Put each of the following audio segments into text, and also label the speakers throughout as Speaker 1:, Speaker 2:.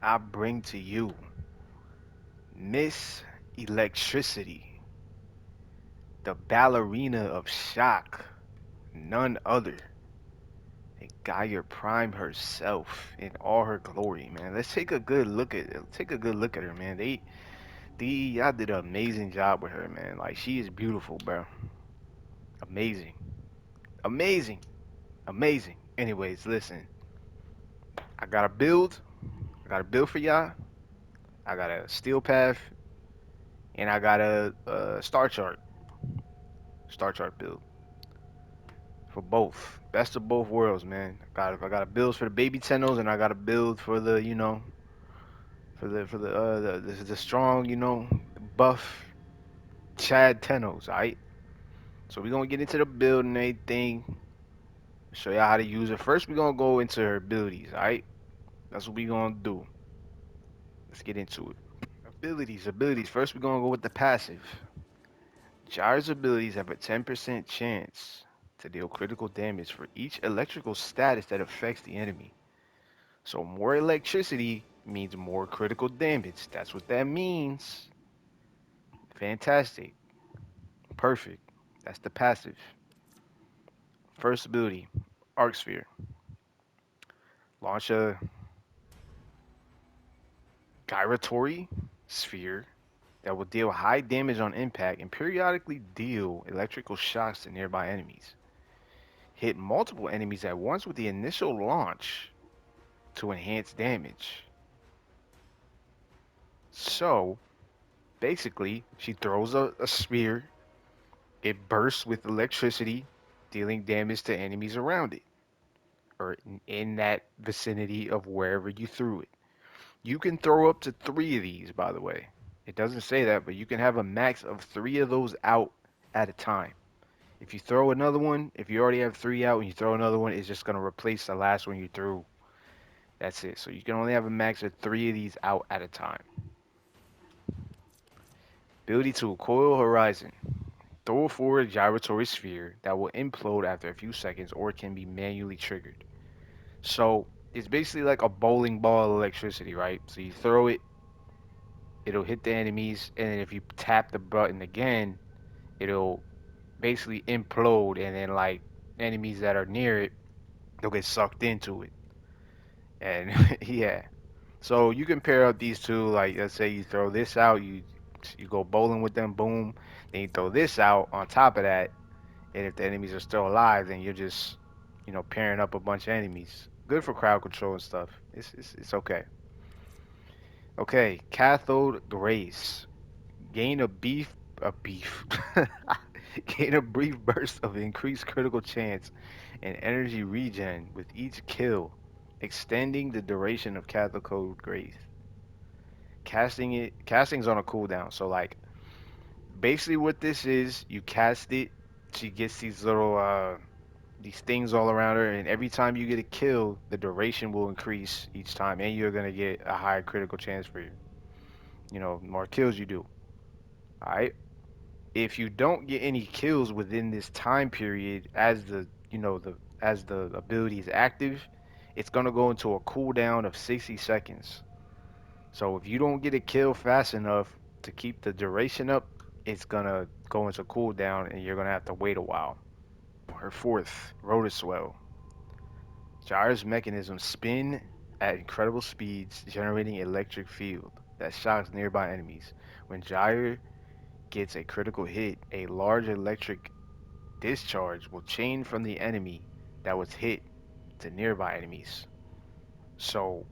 Speaker 1: I bring to you Miss Electricity, the ballerina of shock, none other than Gyre Prime herself in all her glory, man. Let's take a good look at her, man. Y'all did an amazing job with her, man. Like she is beautiful, bro. Amazing, amazing, amazing. Anyways, listen, I got a build. I got a build for y'all. I got a steel path, and I got a star chart build for both. Best of both worlds, man. I got a build for the baby Tennos, and I got a build for the the strong buff Chad Tennos. Alright, so we're gonna get into the build and everything. Show y'all how to use it. First, we're gonna go into her abilities. Alright, that's what we're gonna do. Let's get into it. Abilities. First, we're gonna go with the passive. Gyre's abilities have a 10% chance to deal critical damage for each electrical status that affects the enemy. So more electricity means more critical damage. That's what that means. Fantastic. Perfect. That's the passive. First ability, Arc Sphere. Launch a gyratory sphere that will deal high damage on impact and periodically deal electrical shocks to nearby enemies. Hit multiple enemies at once with the initial launch to enhance damage. So, basically, she throws a sphere, it bursts with electricity, dealing damage to enemies around it, or in that vicinity of wherever you threw it. You can throw up to three of these, by the way. It doesn't say that, but you can have a max of three of those out at a time. If you throw another one, if you already have three out and you throw another one, it's just going to replace the last one you threw. That's it. So you can only have a max of three of these out at a time. Ability to Coil Horizon. Throw a forward gyratory sphere that will implode after a few seconds or it can be manually triggered. So it's basically like a bowling ball of electricity, right? So you throw it, it'll hit the enemies, and then if you tap the button again, it'll basically implode, and then like enemies that are near it, they'll get sucked into it. And yeah, so you can pair up these two. Like let's say you throw this out, you go bowling with them, boom. Then you throw this out on top of that, and if the enemies are still alive, then you're just pairing up a bunch of enemies. Good for crowd control and stuff. It's okay. Okay, cathode grace. Gain a beef. Gain a brief burst of increased critical chance and energy regen with each kill, extending the duration of cathode grace. Casting's on a cooldown. So like basically what this is, you cast it, she gets these things all around her, and every time you get a kill, the duration will increase each time, and you're gonna get a higher critical chance for more kills you do. Alright? If you don't get any kills within this time period as the ability is active, it's gonna go into a cooldown of 60 seconds. So if you don't get a kill fast enough to keep the duration up, it's gonna go into cooldown and you're gonna have to wait a while. Her fourth, Rotorswell. Gyre's mechanisms spin at incredible speeds, generating electric field that shocks nearby enemies. When Gyre gets a critical hit, a large electric discharge will chain from the enemy that was hit to nearby enemies. So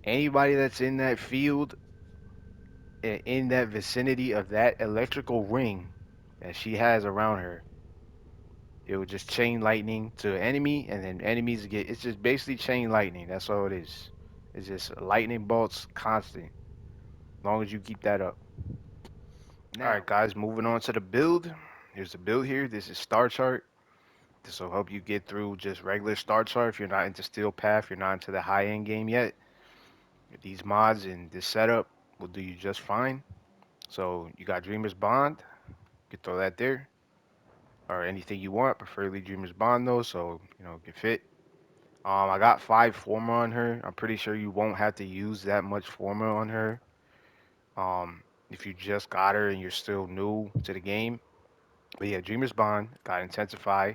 Speaker 1: anybody that's in that field, in that vicinity of that electrical ring that she has around her, it will just chain lightning to an enemy, and then enemies get. It's just basically chain lightning. That's all it is. It's just lightning bolts constant. As long as you keep that up. All right,
Speaker 2: Now,
Speaker 1: guys, moving on to the build. Here's the build here. This is Star Chart. This will help you get through just regular Star Chart if you're not into Steel Path, you're not into the high end game yet. These mods and this setup will do you just fine. So you got Dreamer's Bond. You can throw that there. Or anything you want, preferably Dreamer's Bond though, so it can fit. I got 5 former on her. I'm pretty sure you won't have to use that much former on her. Um, if you just got her and you're still new to the game. But yeah, Dreamer's Bond got Intensify,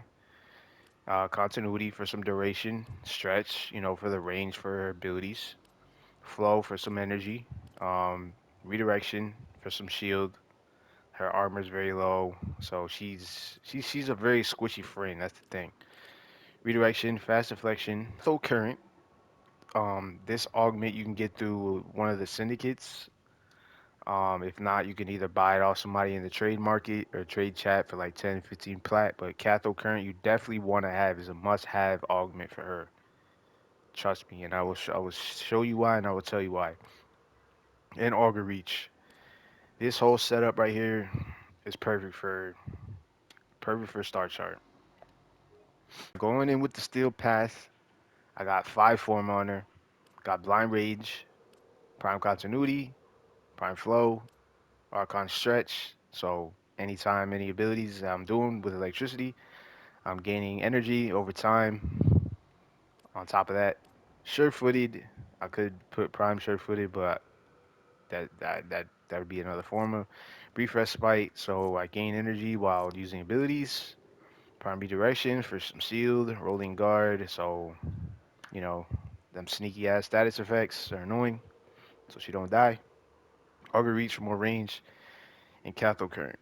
Speaker 1: Continuity for some duration, Stretch, for the range for her abilities, Flow for some energy, um, Redirection for some shield. Her armor's very low, so she's a very squishy friend. That's the thing. Redirection, Fast Deflection, Throw Current. This augment you can get through one of the syndicates. If not, you can either buy it off somebody in the trade market or trade chat for like 10, 15 plat. But Cathode Current, you definitely want to have is a must-have augment for her. Trust me, and I will show you why, and I will tell you why. And Auger Reach. This whole setup right here is perfect for Star Chart. Going in with the Steel Path, I got 5 form on her. Got Blind Rage, Prime Continuity, Prime Flow, Archon Stretch. So anytime any abilities that I'm doing with electricity, I'm gaining energy over time. On top of that, sure-footed. I could put Prime sure-footed, but that would be another form of brief respite. So I gain energy while using abilities. Prime redirection for some shield, rolling guard. So them sneaky ass status effects are annoying, so she don't die. Auger reach for more range and cathode current.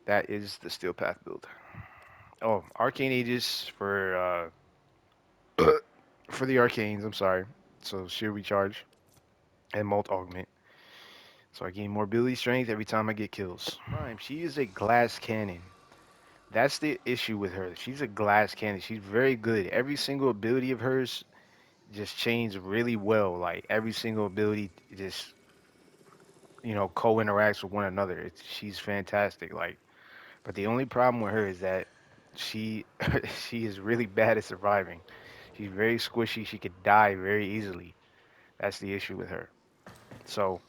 Speaker 1: That is the steel path build. Oh, arcane aegis for the arcanes. I'm sorry. So shield recharge and molt augment. So I gain more ability strength every time I get kills. Prime. She is a glass cannon. That's the issue with her. She's a glass cannon. She's very good. Every single ability of hers just chains really well. Like every single ability just co-interacts with one another. She's fantastic. Like, but the only problem with her is that she she is really bad at surviving. She's very squishy. She could die very easily. That's the issue with her. So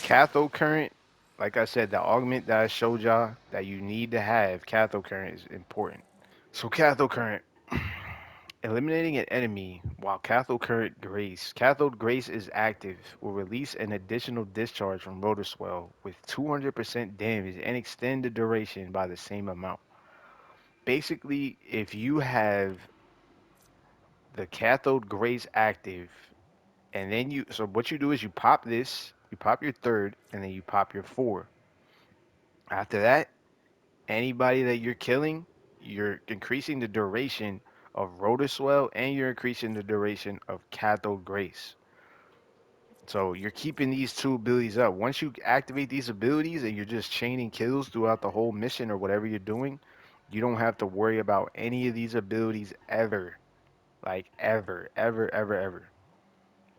Speaker 1: cathode current, like I said, the augment that I showed y'all that you need to have, cathode current is important. So cathode current. Eliminating an enemy while Cathode Grace is active will release an additional discharge from Rotor Swell with 200% damage and extend the duration by the same amount. Basically, if you have the Cathode Grace active, and then so what you do is you pop this, you pop your third, and then you pop your four. After that, anybody that you're killing, you're increasing the duration of Rotor Swell and you're increasing the duration of Cathode Grace. So you're keeping these two abilities up. Once you activate these abilities and you're just chaining kills throughout the whole mission or whatever you're doing, you don't have to worry about any of these abilities ever. Like ever, ever, ever, ever.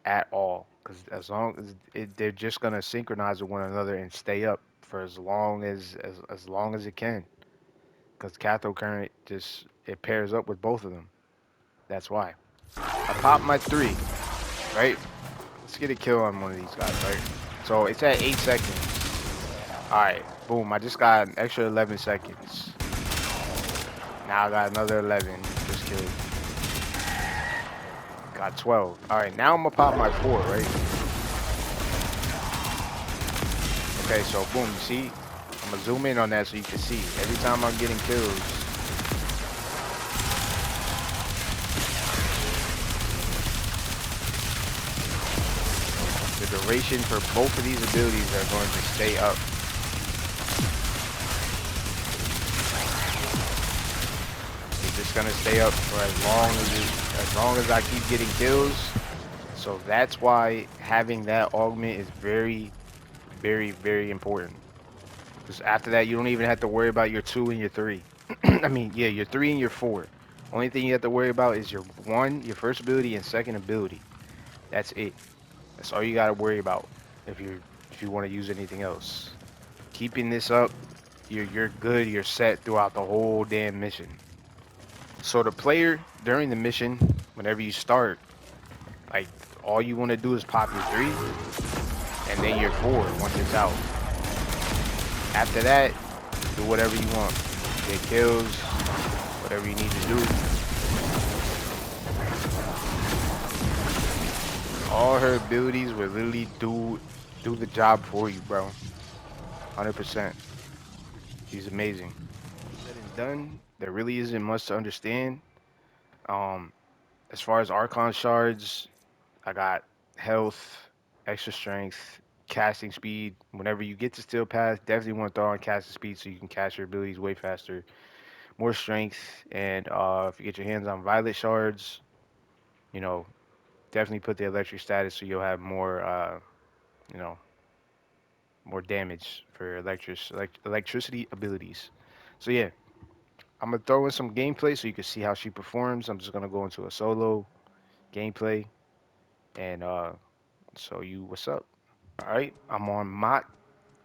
Speaker 1: At all. Because as long as they're just gonna synchronize with one another and stay up for as long as it can. Because cathode current just it pairs up with both of them. That's why. I popped my three, right? Let's get a kill on one of these guys, right? So it's at 8 seconds. Alright, boom. I just got an extra 11 seconds. Now I got another 11. Just killed. Got 12. Alright, now I'm gonna pop my 4, right? Okay, so boom, you see? I'm gonna zoom in on that so you can see. Every time I'm getting kills, the duration for both of these abilities are going to stay up. It's just gonna stay up for as long as I keep getting kills. So that's why having that augment is very, very, very important. Because after that, you don't even have to worry about your 2 and your 3. I mean, yeah, your 3 and your 4. Only thing you have to worry about is your first ability and second ability. That's it. That's all you gotta worry about if you want to use anything else. Keeping this up, you're good. You're set throughout the whole damn mission. So the player during the mission, whenever you start, like all you want to do is pop your 3 and then your 4 once it's out. After that, do whatever you want. Get kills, whatever you need to do. All her abilities will literally do the job for you, bro. 100%. She's amazing. Said and done, there really isn't much to understand. Um, as far as Archon shards, I got health, extra strength, casting speed. Whenever you get to Steel Path, definitely want to throw on casting speed so you can cast your abilities way faster. More strength, and if you get your hands on Violet shards, you know, definitely put the electric status so you'll have more, you know, more damage for electricity abilities. So yeah, I'm gonna throw in some gameplay so you can see how she performs. I'm just gonna go into a solo gameplay and show you what's up. All right, I'm on Mott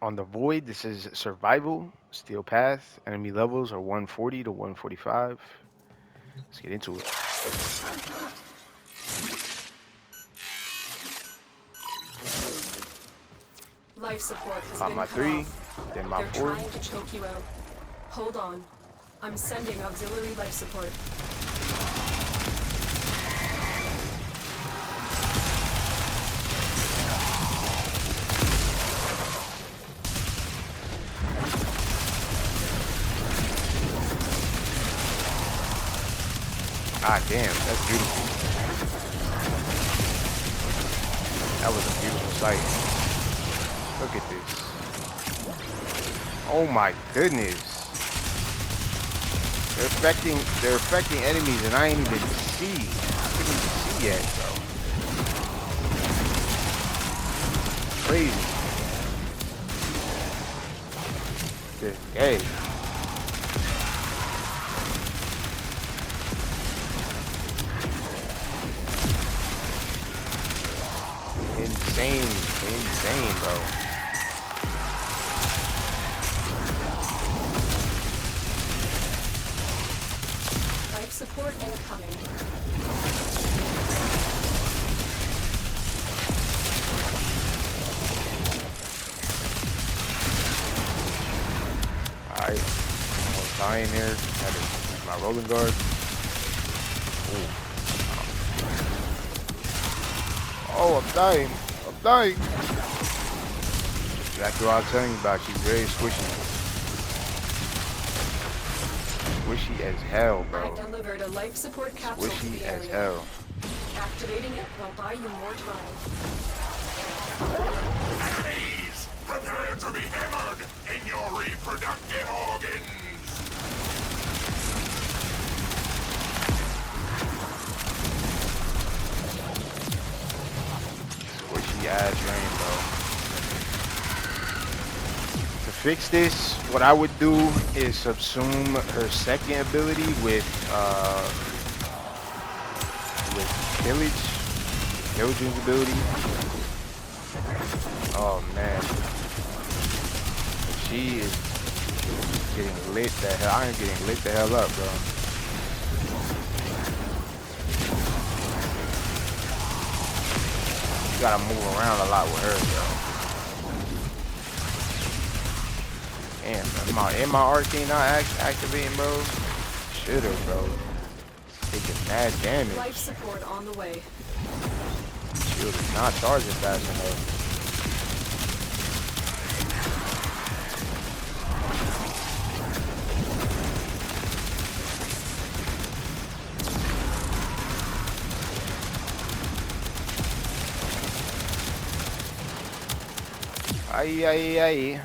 Speaker 1: on the Void. This is survival, steel path. Enemy levels are 140 to 145. Let's get into it.
Speaker 2: Life support has
Speaker 1: Pop
Speaker 2: been
Speaker 1: my
Speaker 2: cut
Speaker 1: 3,
Speaker 2: off.
Speaker 1: then my
Speaker 2: They're
Speaker 1: 4.
Speaker 2: trying to choke you out. Hold on. I'm sending auxiliary life support.
Speaker 1: Ah, damn, that's beautiful. That was a beautiful sight. Look at this. Oh my goodness. They're affecting enemies and I ain't even see. I couldn't even see yet, bro. Crazy. This game. Insane, bro.
Speaker 2: Life support incoming.
Speaker 1: Alright. Almost dying here. Had to use my rolling guard. Ooh. Oh, I'm dying. I'm dying. Exactly what I was telling you about. She's very squishy. Squishy as hell,
Speaker 2: I
Speaker 1: bro.
Speaker 2: delivered a life support capsule to
Speaker 1: Squishy
Speaker 2: the
Speaker 1: as
Speaker 2: area.
Speaker 1: hell.
Speaker 2: Activating it will buy you more time.
Speaker 3: Enemies, prepare to be hammered in your reproductive organs!
Speaker 1: Squishy ass rain, bro. To fix this, what I would do is subsume her second ability with Pillage's ability. Oh man. She is getting lit the hell. I am getting lit the hell up, bro. You gotta move around a lot with her, bro. Damn, am my arcane not activating, bro? Should've, bro. Taking mad damage.
Speaker 2: Life support on the way.
Speaker 1: Shield is not charging fast enough. Aye.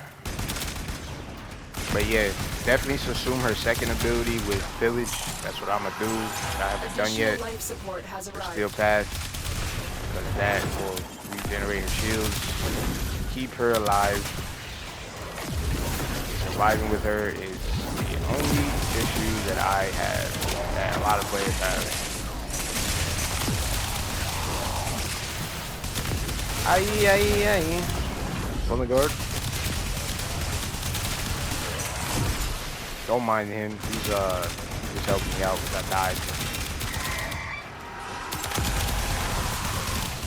Speaker 1: But yeah, definitely assume her second ability with Village. That's what I'm gonna do. I haven't done yet.
Speaker 2: Life support has
Speaker 1: For
Speaker 2: arrived.
Speaker 1: Steel Path. Because that will regenerate her shields. Keep her alive. Surviving with her is the only issue that I have. That a lot of players have. Aye. Pulling guard. Don't mind him. He's helping me out because I died.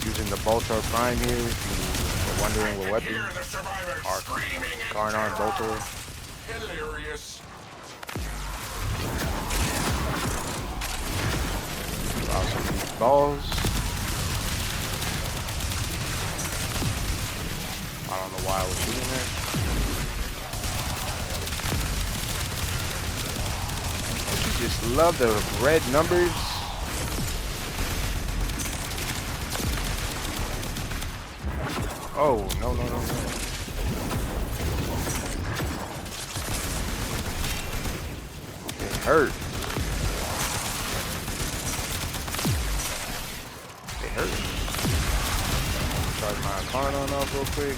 Speaker 1: Using the Boltor Prime here. If you're wondering what weapon. Our Carnon Boltor.
Speaker 3: Hilarious.
Speaker 1: Some of these balls. I don't know why I was shooting her. Don't you just love the red numbers? Oh, no, no, no, no. It hurt. It hurt. Charge my icon on off real quick.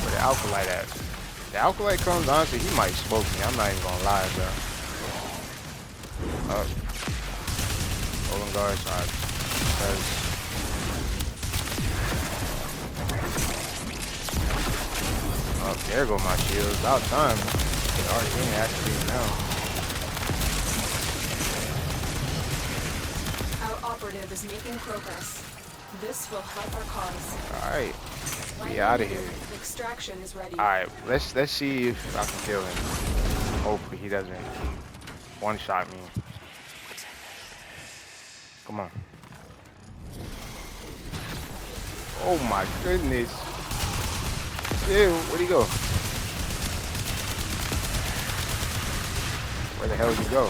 Speaker 1: Where the alkalite at? The alkalite comes, honestly, he might smoke me. I'm not even gonna lie, bro. Up. Golden guard side. Oh, there go my shield. About time. It already been activated now.
Speaker 2: Our operative is making progress. This will help our cause.
Speaker 1: Alright. We out of here.
Speaker 2: Extraction is ready.
Speaker 1: Alright, let's see if I can kill him. Hopefully he doesn't one shot me. Come on. Oh my goodness. Ew, where'd he go? Where the hell did he go?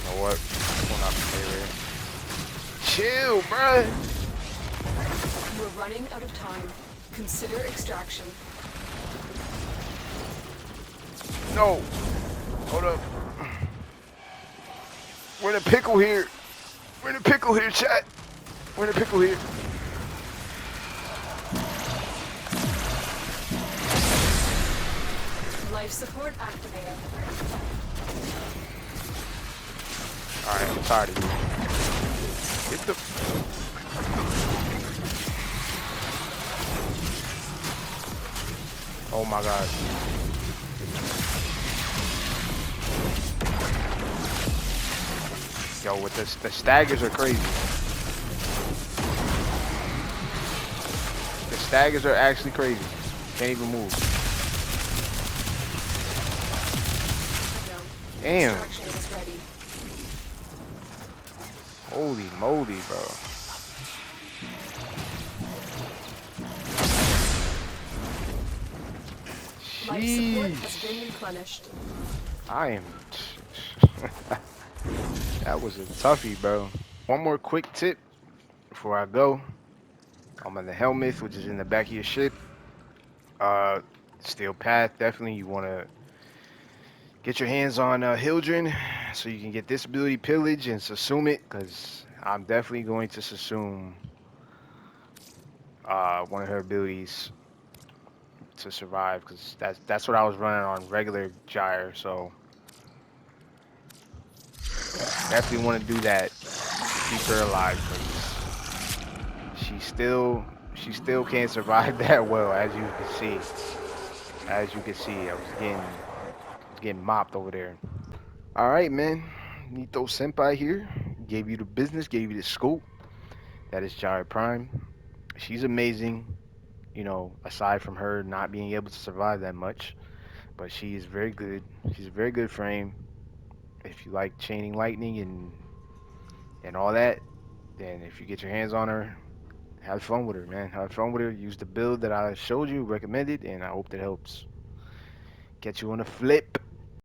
Speaker 1: You know what? Going off the favorite. Chill, bruh.
Speaker 2: We're running out of time. Consider extraction.
Speaker 1: No. Hold up. We're in a pickle here. We're in a pickle here, chat. We're in a pickle here.
Speaker 2: Life support activated.
Speaker 1: Alright, I'm tired of you. Get the... Oh my god. Yo, with the staggers are crazy. The staggers are actually crazy. Can't even move. Damn.
Speaker 2: Extraction is ready.
Speaker 1: Holy moly, bro.
Speaker 2: Life support
Speaker 1: Sheesh.
Speaker 2: has been replenished.
Speaker 1: I am... That was a toughie, bro. One more quick tip before I go. I'm on the helmet, which is in the back of your ship. Steel path, definitely. You want to get your hands on Hildren so you can get this ability, Pillage, and Sassoon it, because I'm definitely going to Sassoon one of her abilities to survive, because that's what I was running on regular Gyre, so definitely want to do that. Keep her alive, because she still can't survive that well, as you can see. As you can see, I was getting mopped over there. All right, man. Nito Senpai here. Gave you the business, gave you the scoop. That is Gyre Prime. She's amazing, you know, aside from her not being able to survive that much. But she is very good. She's a very good frame. If you like chaining lightning and all that, then if you get your hands on her, have fun with her, man. Have fun with her. Use the build that I showed you, recommended, and I hope that helps. Get you on a flip.